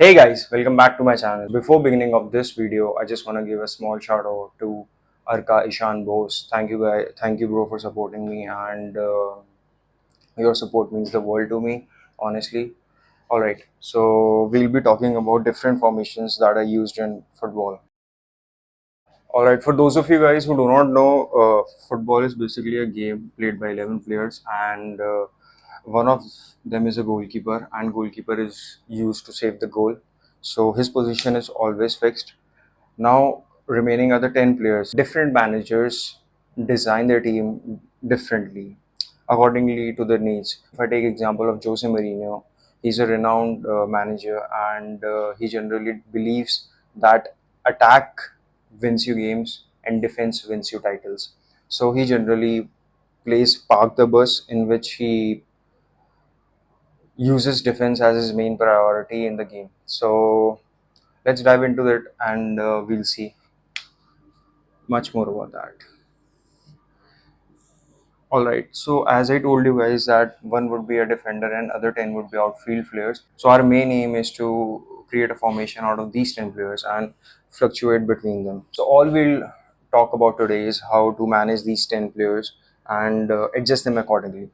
Hey guys, welcome back to my channel. Before beginning of this video, I just want to give a small shout out to Arka Ishan Bose. Thank you guys, thank you bro for supporting me, and your support means the world to me, honestly. All right, so we'll be talking about different formations that are used in football. All right, for those of you guys who do not know, football is basically a game played by 11 players, and one of them is a goalkeeper, and goalkeeper is used to save the goal. So his position is always fixed. Now, remaining other 10 players, different managers design their team differently accordingly to their needs. If I take example of Jose Mourinho, he's a renowned manager, and he generally believes that attack wins you games and defense wins you titles. So he generally plays park the bus, in which he uses defense as his main priority in the game. So let's dive into it, and we'll see much more about that. All right. So as I told you guys that one would be a defender and other 10 would be outfield players. So our main aim is to create a formation out of these 10 players and fluctuate between them. So all we'll talk about today is how to manage these 10 players and adjust them accordingly.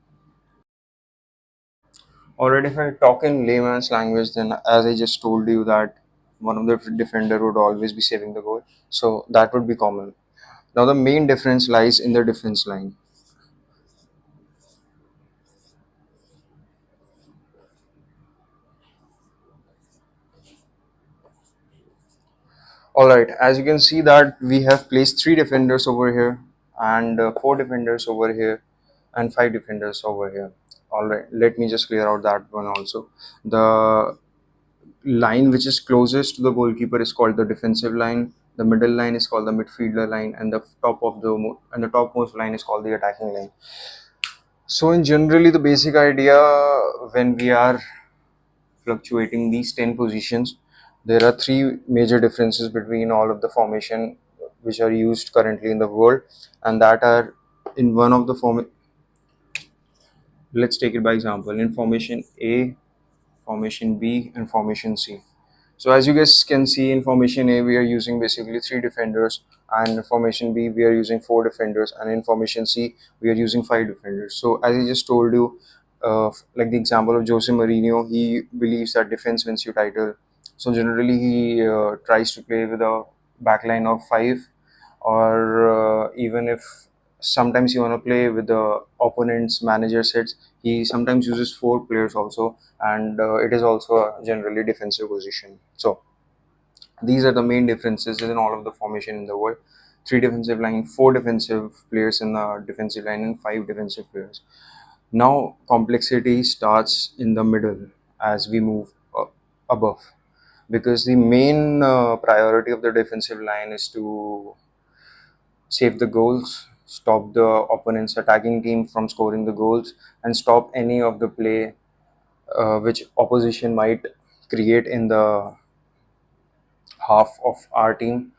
All right. If I talk in layman's language, then as I just told you that one of the defender would always be saving the goal. So that would be common. Now the main difference lies in the defense line. All right, as you can see that we have placed three defenders over here and four defenders over here and five defenders over here. All right, let me just clear out that one also. The line which is closest to the goalkeeper is called the defensive line. The middle line is called the midfielder line, and the topmost line is called the attacking line. So, in generally, the basic idea when we are fluctuating these 10 positions, there are three major differences between all of the formation which are used currently in the world, and that are in one of the let's take it by example in formation A, formation B, and formation C. So as you guys can see, in formation A we are using basically three defenders, and in formation B we are using four defenders, and in formation C we are using five defenders. So as I just told you, like the example of Jose Mourinho, he believes that defense wins you title. So generally he tries to play with a backline of five, or even if sometimes you want to play with the opponent's manager sets, he sometimes uses four players also, and it is also a generally defensive position. So these are the main differences in all of the formation in the world: three defensive line, four defensive players in the defensive line, and five defensive players. Now complexity starts in the middle as we move above, because the main priority of the defensive line is to save the goals, stop the opponent's attacking team from scoring the goals, and stop any of the play which opposition might create in the half of our team.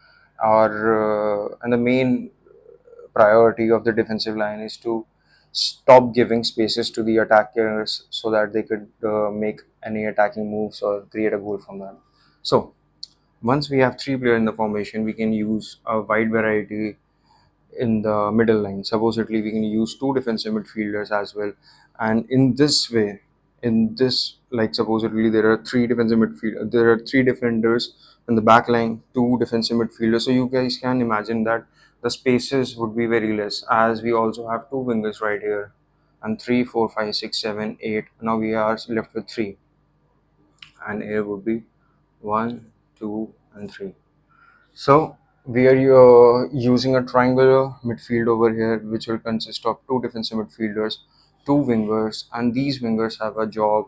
And the main priority of the defensive line is to stop giving spaces to the attackers so that they could make any attacking moves or create a goal from that. So once we have three players in the formation, we can use a wide variety in the middle line. Supposedly, we can use two defensive midfielders as well. And in this way, in this, like supposedly there are three defenders in the back line, two defensive midfielders. So you guys can imagine that the spaces would be very less, as we also have two wingers right here, and three, four, five, six, seven, eight. Now we are left with three, and here would be one, two, and three. So we are using a triangular midfield over here, which will consist of two defensive midfielders, two wingers, and these wingers have a job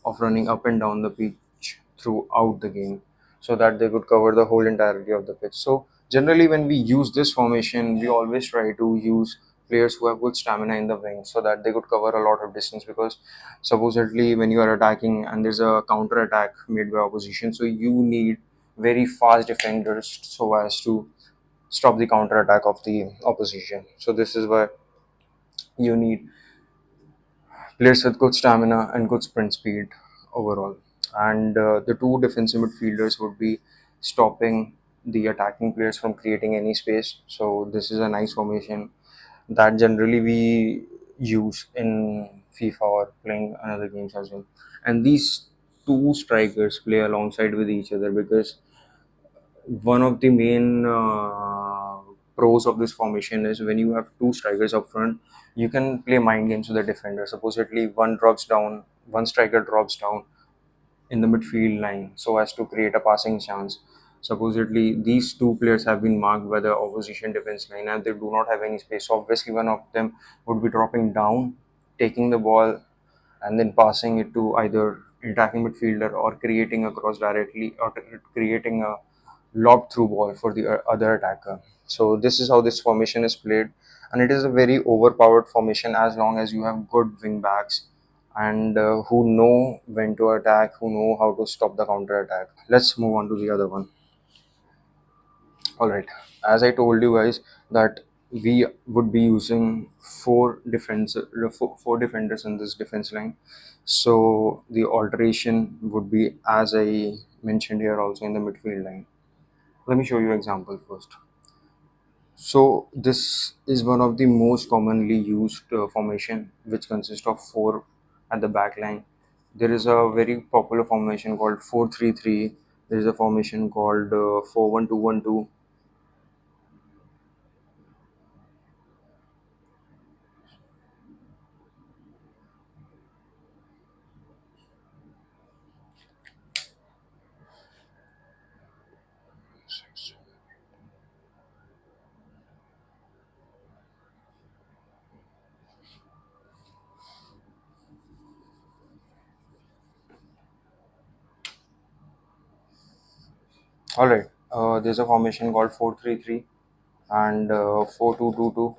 of running up and down the pitch throughout the game, so that they could cover the whole entirety of the pitch. So generally, when we use this formation, we always try to use players who have good stamina in the wing, so that they could cover a lot of distance. Because supposedly, when you are attacking and there's a counter attack made by opposition, so you need very fast defenders so as to stop the counter attack of the opposition. So this is why you need players with good stamina and good sprint speed overall. and the two defensive midfielders would be stopping the attacking players from creating any space. So this is a nice formation that generally we use in FIFA or playing another games as well. And these two strikers play alongside with each other because one of the main pros of this formation is when you have two strikers up front, you can play mind games with the defender. Supposedly, one striker drops down in the midfield line so as to create a passing chance. Supposedly, these two players have been marked by the opposition defense line and they do not have any space. So, obviously, one of them would be dropping down, taking the ball, and then passing it to either attacking midfielder or creating a cross directly or creating a lob through ball for the other attacker. So this is how this formation is played, and it is a very overpowered formation as long as you have good wing backs and who know when to attack, who know how to stop the counter attack. Let's move on to the other one. All right, as I told you guys that we would be using four defenders in this defense line. So the alteration would be as I mentioned here also in the midfield line. Let me show you example first. So this is one of the most commonly used formation, which consists of four at the back line. There is a very popular formation called 4-3-3. There is a formation called 4-1-2-1-2. All right. There's a formation called 4-3-3 and 4-2-2-2.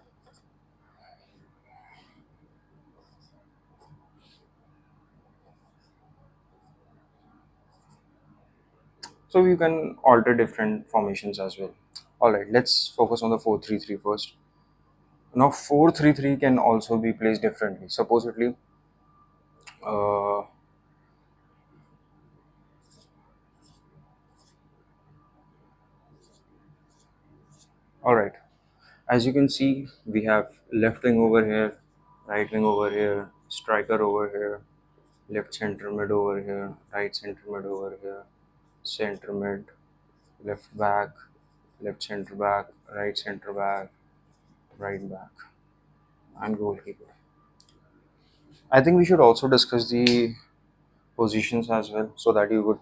So you can alter different formations as well. All right. Let's focus on the 4-3-3 first. Now 4-3-3 can also be placed differently. Supposedly, uh, all right. As you can see, we have left wing over here, right wing over here, striker over here, left center mid over here, right center mid over here, center mid, left back, left center back, right back, and goalkeeper. I think we should also discuss the positions as well so that you would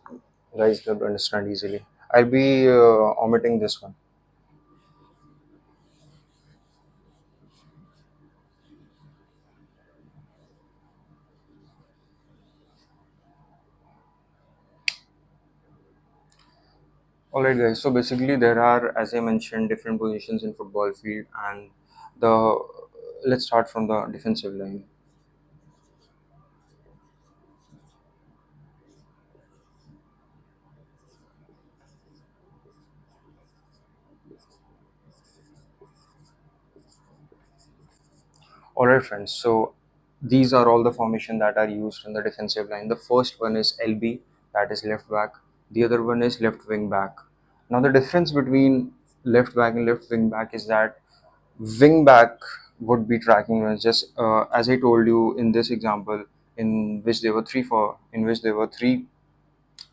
guys could understand easily. I'll be omitting this one. All right, guys. So basically, there are, as I mentioned, different positions in football field, and the let's start from the defensive line. All right, friends. So these are all the formation that are used in the defensive line. The first one is LB, that is left back. The other one is left wing back. Now the difference between left back and left wing back is that wing back would be tracking runs. Just as I told you in this example, in which there were three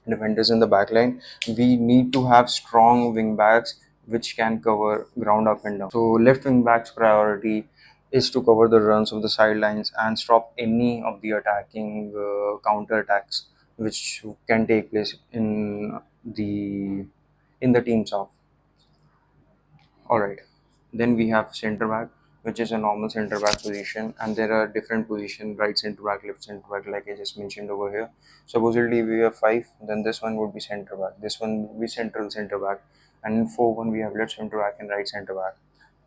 defenders in the back line, we need to have strong wing backs which can cover ground up and down. So left wing back's priority is to cover the runs of the sidelines and stop any of the attacking counter attacks which can take place the in the team's off. All right. Then we have center back, which is a normal center back position, and there are different position: right center back, left center back, like I just mentioned over here. Supposedly we have five. Then this one would be center back. This one would be central center back, and in 4-1 we have left center back and right center back.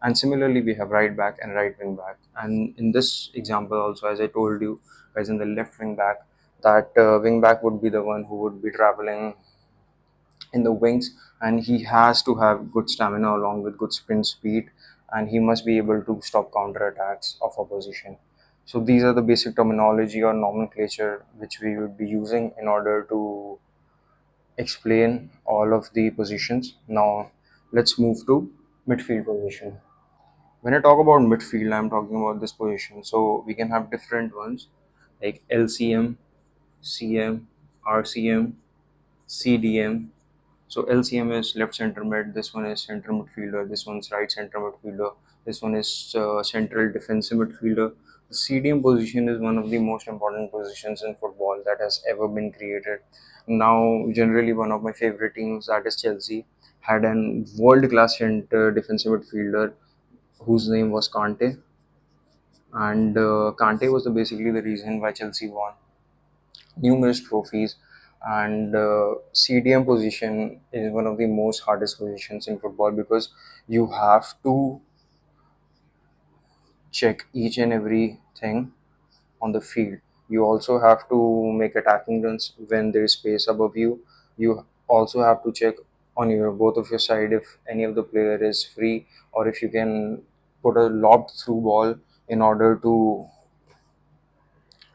And similarly, we have right back and right wing back. And in this example, also, as I told you, guys, in the left wing back, that wing back would be the one who would be traveling in the wings, and he has to have good stamina along with good sprint speed, and he must be able to stop counter attacks of opposition. So these are the basic terminology or nomenclature which we would be using in order to explain all of the positions. Now let's move to midfield position. When I talk about midfield, I'm talking about this position. So we can have different ones like LCM, CM, RCM, CDM. So LCM is left center mid. This one is center midfielder. This one's right center midfielder. This one is central defensive midfielder. The CDM position is one of the most important positions in football that has ever been created. Now, generally, one of my favorite teams, that is Chelsea, had an world-class center defensive midfielder whose name was Kante, and Kante was basically the reason why Chelsea won numerous trophies. And CDM position is one of the most hardest positions in football because you have to check each and everything on the field. You also have to make attacking runs when there is space above you. You also have to check on your both of your side if any of the player is free, or if you can put a lobbed through ball in order to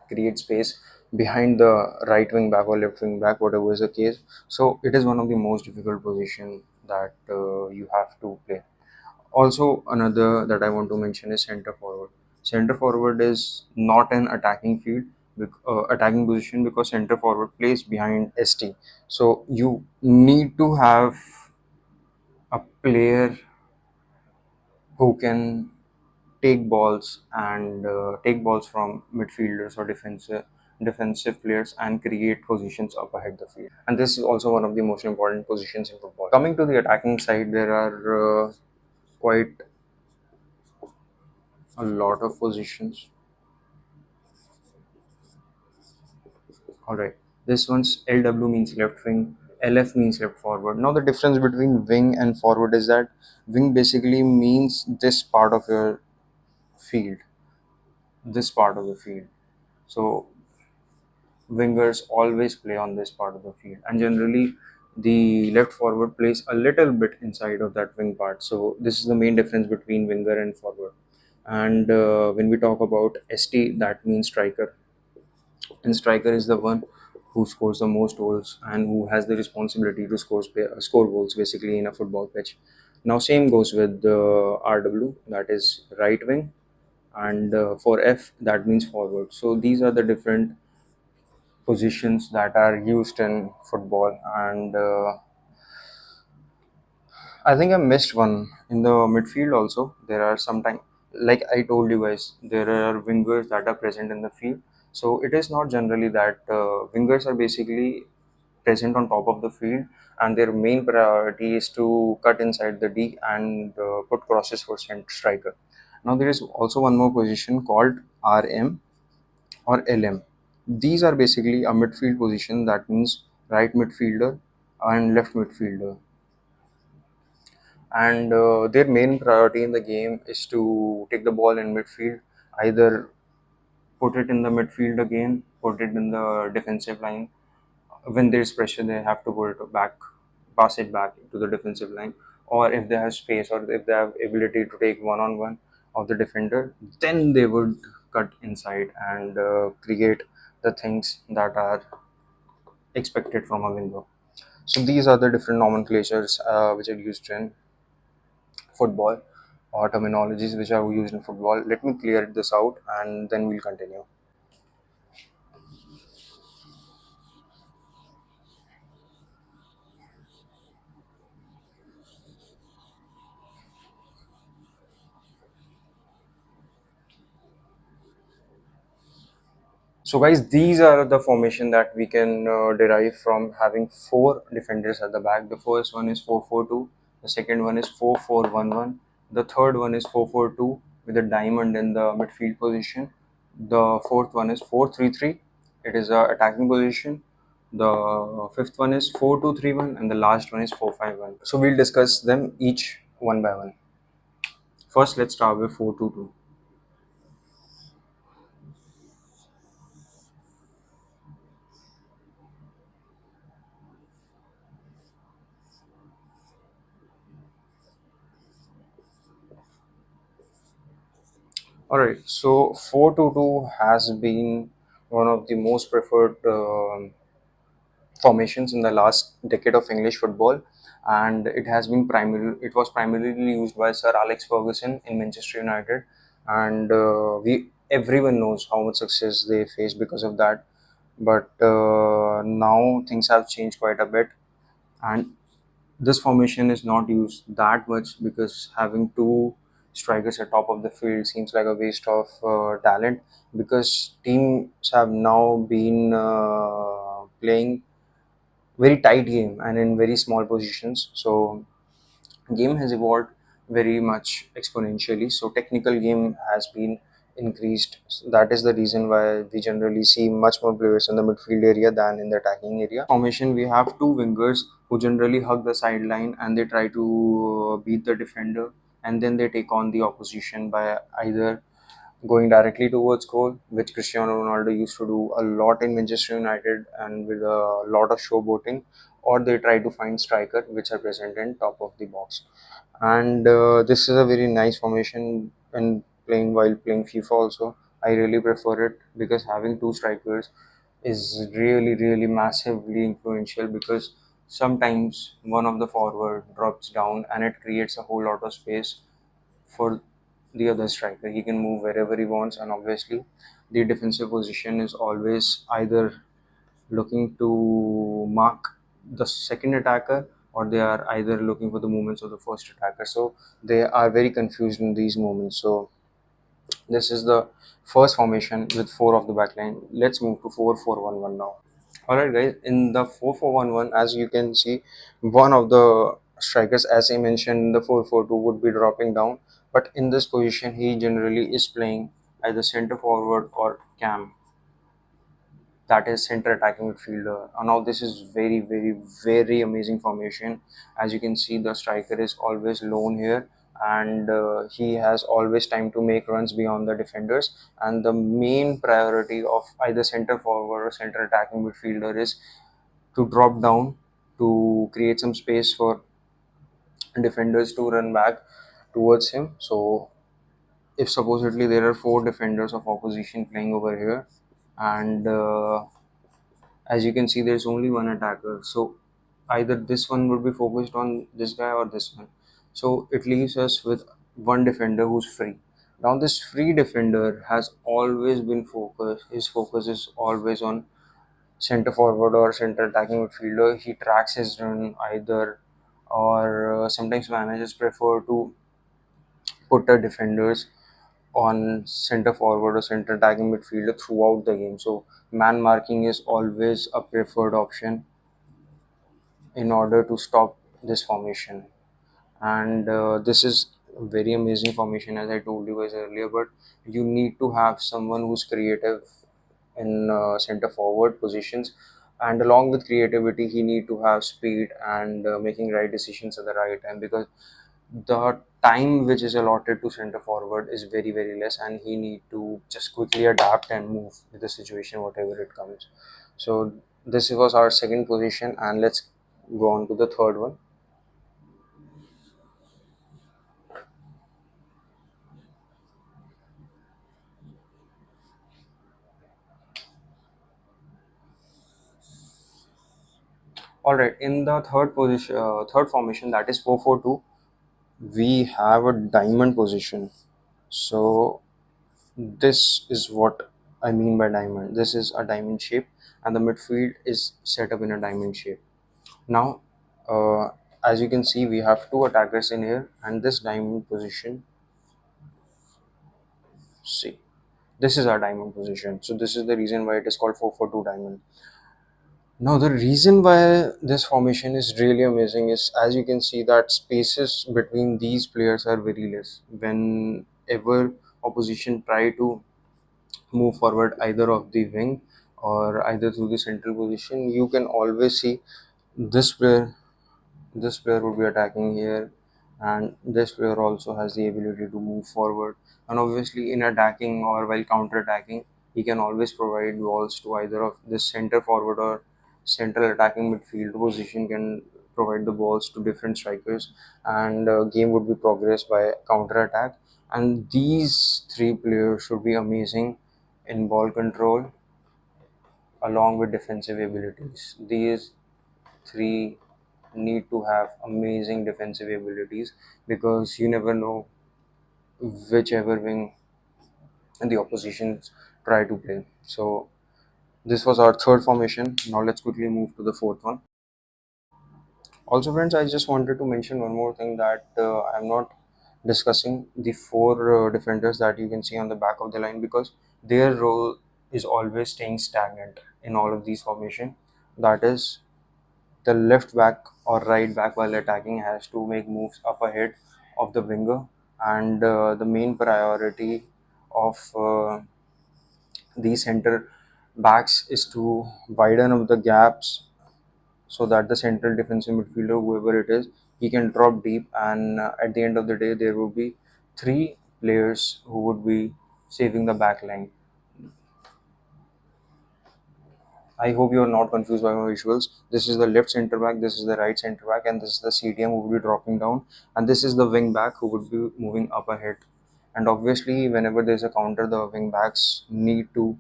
create space behind the right wing back or left wing back, whatever is the case. So it is one of the most difficult position that you have to play. Also, another that I want to mention is center forward. Center forward is not an attacking field, attacking position, because center forward plays behind ST. So you need to have a player who can take balls from midfielders or defensive players and create positions up ahead the field. And this is also one of the most important positions in football. Coming to the attacking side, there are quite a lot of positions. All right, this one's LW means left wing, LF means left forward. Now the difference between wing and forward is that wing basically means this part of your field, this part of the field. So wingers always play on this part of the field, and generally the left forward plays a little bit inside of that wing part. So this is the main difference between winger and forward. And when we talk about ST, that means striker, and striker is the one who scores the most goals and who has the responsibility to score goals basically in a football pitch. Now same goes with the RW, that is right wing, and for F, that means forward. So these are the different positions that are used in football. And I think I missed one in the midfield also. There are sometimes, like I told you guys, there are wingers that are present in the field. So it is not generally that wingers are basically present on top of the field, and their main priority is to cut inside the D and put crosses for striker. Now there is also one more position called RM or LM. These are basically a midfield position, that means right midfielder and left midfielder. And their main priority in the game is to take the ball in midfield, either put it in the midfield again, put it in the defensive line. When there's pressure, they have to put it back, pass it back to the defensive line. Or if they have space, or if they have ability to take one-on-one of the defender, then they would cut inside and create the things that are expected from a winger. So these are the different nomenclatures which are used in football, or terminologies which are used in football. Let me clear this out and then we'll continue. So guys, these are the formation that we can derive from having four defenders at the back. The first one is 4-4-2. The second one is 4-4-1-1. The third one is 4-4-2 with a diamond in the midfield position. The fourth one is 4-3-3. It is a attacking position. The fifth one is 4-2-3-1, and the last one is 4-5-1. So we'll discuss them each one by one. First, let's start with 4-2-2. All right, so 4-2-2 has been one of the most preferred formations in the last decade of English football, and it was primarily used by Sir Alex Ferguson in Manchester United, and we everyone knows how much success they faced because of that. But now things have changed quite a bit, and this formation is not used that much because having two strikers at top of the field seems like a waste of talent, because teams have now been playing very tight game and in very small positions. So game has evolved very much exponentially, so technical game has been increased. So that is the reason why we generally see much more players in the midfield area than in the attacking area. Formation, we have two wingers who generally hug the sideline and they try to beat the defender, and then they take on the opposition by either going directly towards goal, which Cristiano Ronaldo used to do a lot in Manchester United and with a lot of showboating, or they try to find striker which are present in top of the box. And this is a very nice formation when playing while playing FIFA also. I really prefer it because having two strikers is really massively influential, because sometimes one of the forward drops down and it creates a whole lot of space for the other striker. He can move wherever he wants, and obviously, the defensive position is always either looking to mark the second attacker, or they are either looking for the movements of the first attacker. So they are very confused in these moments. So this is the first formation with four of the backline. Let's move to 4-4-1-1 now. Alright, guys, in the 4-4-1-1, as you can see, one of the strikers, as I mentioned, in the 4-4-2 would be dropping down, but in this position, he generally is playing either center forward or cam, that is center attacking midfielder. And now this is very amazing formation. As you can see, the striker is always lone here, and he has always time to make runs beyond the defenders. And the main priority of either center forward or center attacking midfielder is to drop down to create some space for defenders to run back towards him. So if supposedly there are four defenders of opposition playing over here, and as you can see there's only one attacker, so either this one would be focused on this guy or this one, so it leaves us with one defender who's free. Now this free defender has always been focused, his focus is always on center forward or center attacking midfielder. He tracks his run either, or sometimes managers prefer to put the defenders on center forward or center attacking midfielder throughout the game. So man marking is always a preferred option in order to stop this formation. And this is a very amazing formation, as I told you guys earlier, but you need to have someone who's creative in center forward positions, and along with creativity he need to have speed and making right decisions at the right time, because the time which is allotted to center forward is very less, and he need to just quickly adapt and move with the situation whatever it comes. So this was our second position, and let's go on to the third one. All right, in the third position, third formation, that is 4-4-2, we have a diamond position. So this is what I mean by diamond. This is a diamond shape, and the midfield is set up in a diamond shape. Now, as you can see, we have two attackers in here, and this diamond position. See, this is our diamond position. So this is the reason why it is called 4-4-2 diamond. Now, the reason why this formation is really amazing is, as you can see, that spaces between these players are very less. Whenever opposition try to move forward either of the wing or either through the central position, you can always see this player this player would be attacking here, and this player also has the ability to move forward. And obviously in attacking or while counter attacking, he can always provide balls to either of this center forward or central attacking midfield position, can provide the balls to different strikers, and game would be progressed by counter attack. And these three players should be amazing in ball control along with defensive abilities. These three need to have amazing defensive abilities, because you never know whichever wing the oppositions try to play. So this was our third formation. Now let's quickly move to the fourth one. Also, friends, I just wanted to mention one more thing, that I'm not discussing the four defenders that you can see on the back of the line, because their role is always staying stagnant in all of these formation. That is, the left back or right back while attacking has to make moves up ahead of the winger, and the main priority of these center backs is to widen up the gaps, so that the central defensive midfielder, whoever it is, he can drop deep, and at the end of the day, there will be three players who would be saving the back line. I hope you are not confused by my visuals. This is the left center back, this is the right center back, and this is the CDM who would be dropping down, and this is the wing back who would be moving up ahead. And obviously, whenever there's a counter, the wing backs need to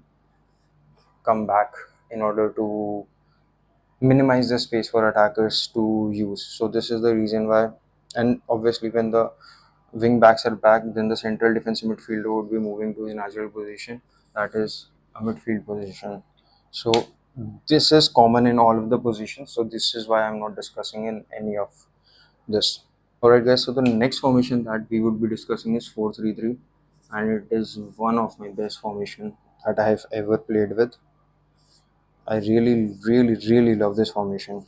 come back in order to minimize the space for attackers to use. So this is the reason why. And obviously, when the wing backs are back, then the central defensive midfielder would be moving to his natural position, that is a midfield position. So this is common in all of the positions, so this is why I'm not discussing in any of this. Alright guys, so the next formation that we would be discussing is 4-3-3, and it is one of my best formation that I have ever played with. I really love this formation.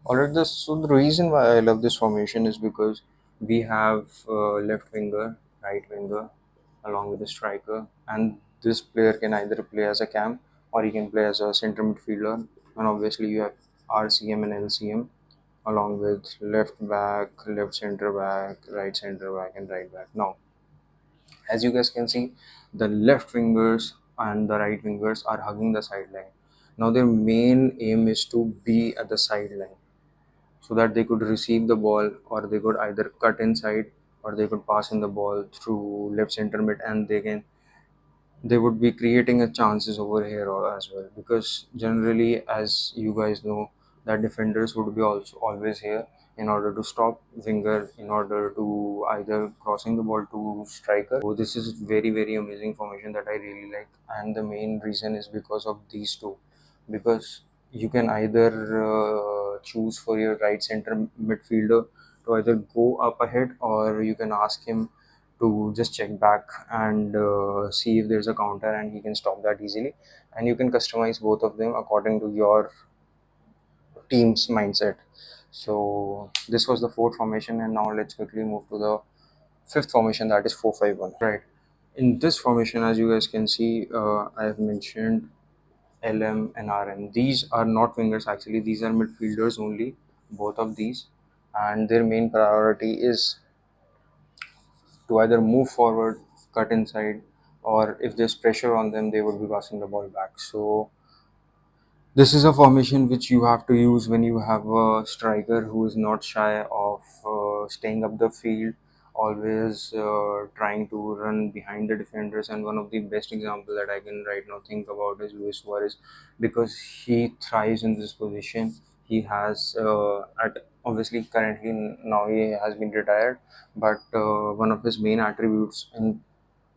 Alright, so the reason why I love this formation is because we have left winger, right winger, along with a striker, and this player can either play as a cam or he can play as a center midfielder. And obviously, you have RCM and LCM along with left back, left center back, right center back, and right back. Now, as you guys can see, the left wingers and the right wingers are hugging the sideline. Now, their main aim is to be at the sideline, so that they could receive the ball, or they could either cut inside, or they could pass in the ball through left center mid, and they would be creating a chances over here as well, because generally, as you guys know, that defenders would be also always here in order to stop winger, in order to either crossing the ball to striker. So this is very amazing formation that I really like, and the main reason is because of these two, because you can either choose for your right center midfielder to either go up ahead, or you can ask him to just check back and see if there's a counter, and he can stop that easily. And you can customize both of them according to your team's mindset. So this was the fourth formation, and now let's quickly move to the fifth formation, that is 4-5-1. Right, in this formation, as you guys can see, I have mentioned LM and RM. These are not wingers, actually these are midfielders only, both of these, and their main priority is to either move forward, cut inside, or if there's pressure on them, they would be passing the ball back. So this is a formation which you have to use when you have a striker who is not shy of staying up the field, always trying to run behind the defenders. And one of the best example that I can right now think about is Luis Suarez, because he thrives in this position. He has at obviously currently now he has been retired, but one of his main attributes in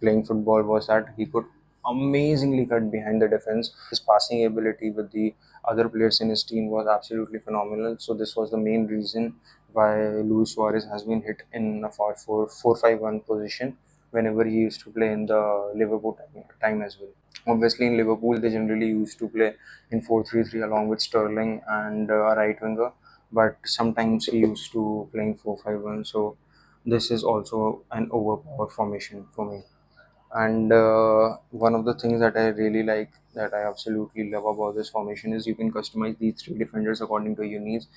playing football was that he could amazingly cut behind the defense. His passing ability with the other players in his team was absolutely phenomenal. So this was the main reason why Luis Suarez has been hit in a 4-4-4-5-1 position whenever he used to play in the Liverpool time as well. Obviously, in Liverpool, they generally used to play in 4-3-3 along with Sterling and a right winger, but sometimes he used to play in 4-5-1. So this is also an overpower formation for me. And one of the things that I really like, that I absolutely love about this formation, is you can customize these three defenders according to your needs.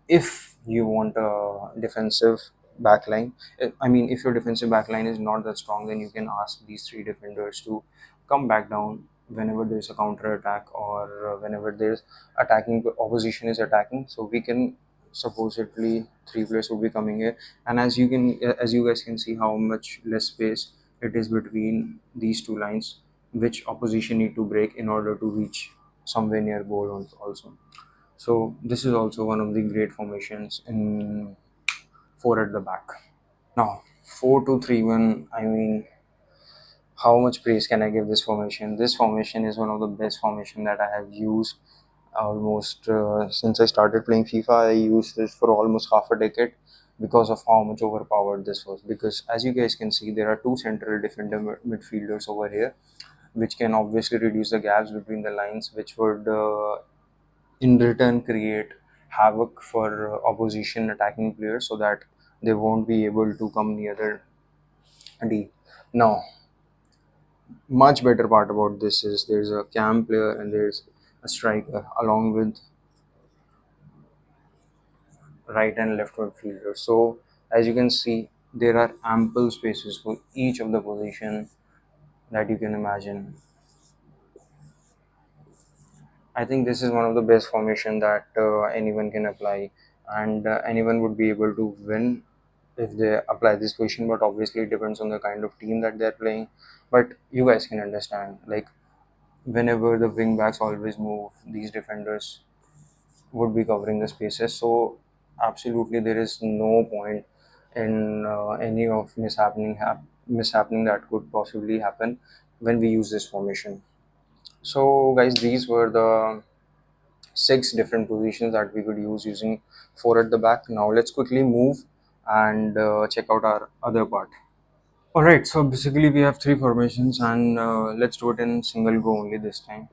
If you want a defensive backline, I mean, if your defensive backline is not that strong, then you can ask these three defenders to come back down whenever there's a counter attack, or whenever there's attacking opposition is attacking. So we can supposedly three players would be coming here, and as you guys can see how much less space it is between these two lines, which opposition need to break in order to reach somewhere near goal also. So this is also one of the great formations in four at the back. Now 4-2-3-1. I mean, how much praise can I give this formation? This formation is one of the best formation that I have used almost since I started playing FIFA. I used this for almost half a decade because of how much overpowered this was. Because as you guys can see, there are two central defender midfielders over here, which can obviously reduce the gaps between the lines, which would in return create havoc for opposition attacking players so that they won't be able to come near the D. Now, much better part about this is there's a cam player and there's a striker along with right and left midfielder. So as you can see, there are ample spaces for each of the position that you can imagine. I think this is one of the best formation that anyone can apply, and anyone would be able to win if they apply this position. But obviously, it depends on the kind of team that they're playing. But you guys can understand, like whenever the wing backs always move, these defenders would be covering the spaces. So absolutely, there is no point in any of mishappening that could possibly happen when we use this formation. So guys, these were the six different positions that we could use using four at the back. Now let's quickly move and check out our other part. All right, so basically we have three formations, and let's do it in single go only this time.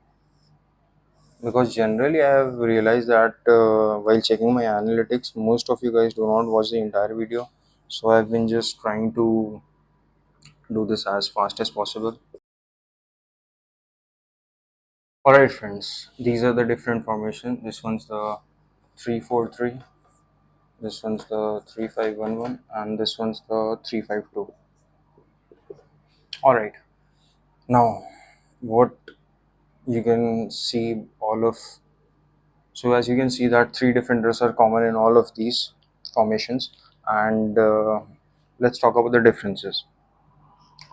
Because generally, I have realized that while checking my analytics, most of you guys do not watch the entire video. So I've been just trying to do this as fast as possible. All right, friends, these are the different formations. This one's the 3-4-3. This one's the 3-5-1-1, and this one's the 3-5-2. All right, now what you can see all of. So as you can see that three defenders are common in all of these formations, and let's talk about the differences.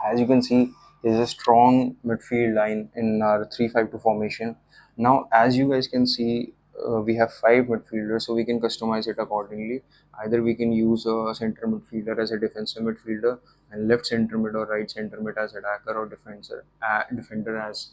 As you can see, there's a strong midfield line in our 3-5-2 formation. Now, as you guys can see, we have five midfielders, so we can customize it accordingly. Either we can use a center midfielder as a defensive midfielder, and left center mid or right center mid as attacker or defender as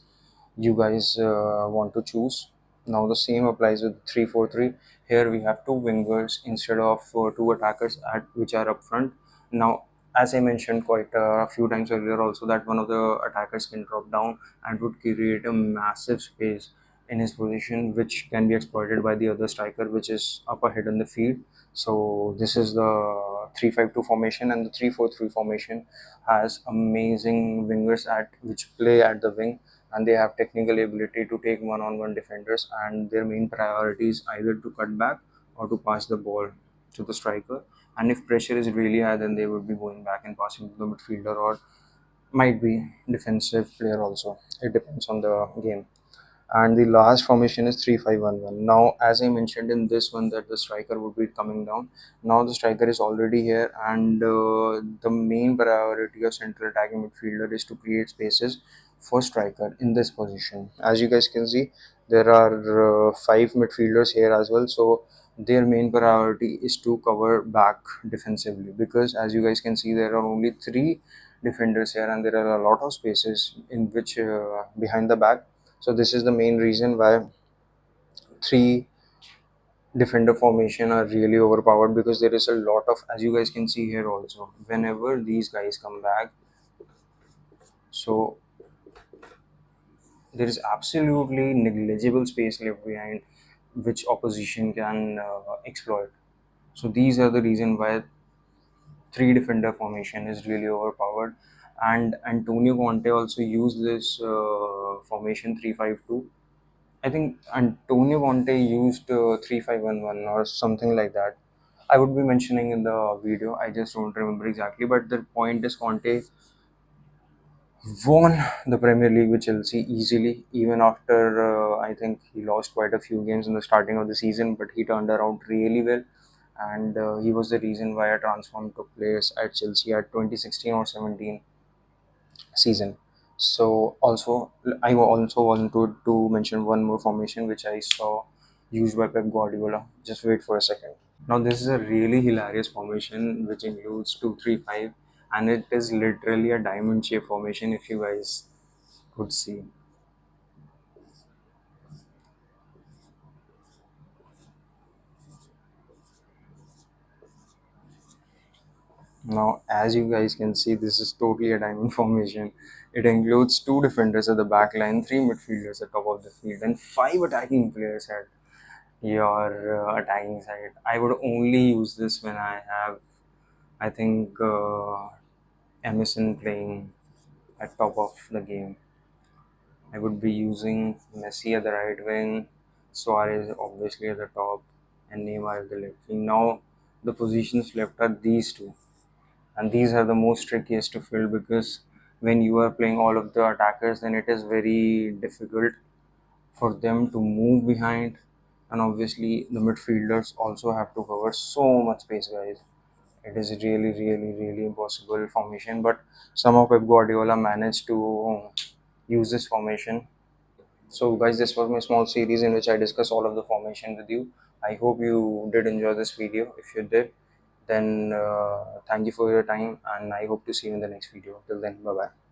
you guys want to choose. Now the same applies with 3-4-3. Here we have two wingers instead of two attackers which are up front. Now, as I mentioned quite a few times earlier also, that one of the attackers can drop down and would create a massive space in his position, which can be exploited by the other striker, which is up ahead in the field. So this is the 3-5-2 formation, and the 3-4-3 formation has amazing wingers at which play at the wing, and they have technical ability to take one-on-one defenders, and their main priority is either to cut back or to pass the ball to the striker. And if pressure is really high, then they would be going back and passing to the midfielder, or might be defensive player also. It depends on the game. And the last formation is 3-5-1-1. Now, as I mentioned in this one, that the striker would be coming down. Now the striker is already here, and the main priority of central attacking midfielder is to create spaces for striker in this position. As you guys can see, there are five midfielders here as well. So their main priority is to cover back defensively, because as you guys can see, there are only three defenders here, and there are a lot of spaces in which behind the back. So this is the main reason why three defender formation are really overpowered, because there is a lot of, as you guys can see here also, whenever these guys come back, so there is absolutely negligible space left behind which opposition can exploit. So these are the reason why three defender formation is really overpowered. And Antonio Conte also used this formation 3-5-2. I think Antonio Conte used 3-5-1-1 or something like that. I would be mentioning in the video. I just don't remember exactly. But the point is, Conte won the Premier League with Chelsea easily, even after I think he lost quite a few games in the starting of the season. But he turned around really well. and he was the reason why a transform took place at Chelsea at 2016 or 17 season. So also, I also wanted to mention one more formation which I saw used by Pep Guardiola. Just wait for a second. Now this is a really hilarious formation which includes 2-3-5, and it is literally a diamond shape formation if you guys could see. Now, as you guys can see, this is totally a diamond formation. It includes two defenders at the back line, three midfielders at top of the field, and five attacking players at your attacking side. I would only use this when I have, I think, Emerson playing at top of the game. I would be using Messi at the right wing, Suarez obviously at the top, and Neymar at the left wing. Now, the positions left are these two, and these are the most trickiest to fill because when you are playing all of the attackers, then it is very difficult for them to move behind, and obviously the midfielders also have to cover so much space, guys. It is really, really, really impossible formation, but somehow Pep Guardiola managed to use this formation. So, guys, this was my small series in which I discussed all of the formation with you. I hope you did enjoy this video. If you did, then thank you for your time, and I hope to see you in the next video. Till then, bye bye.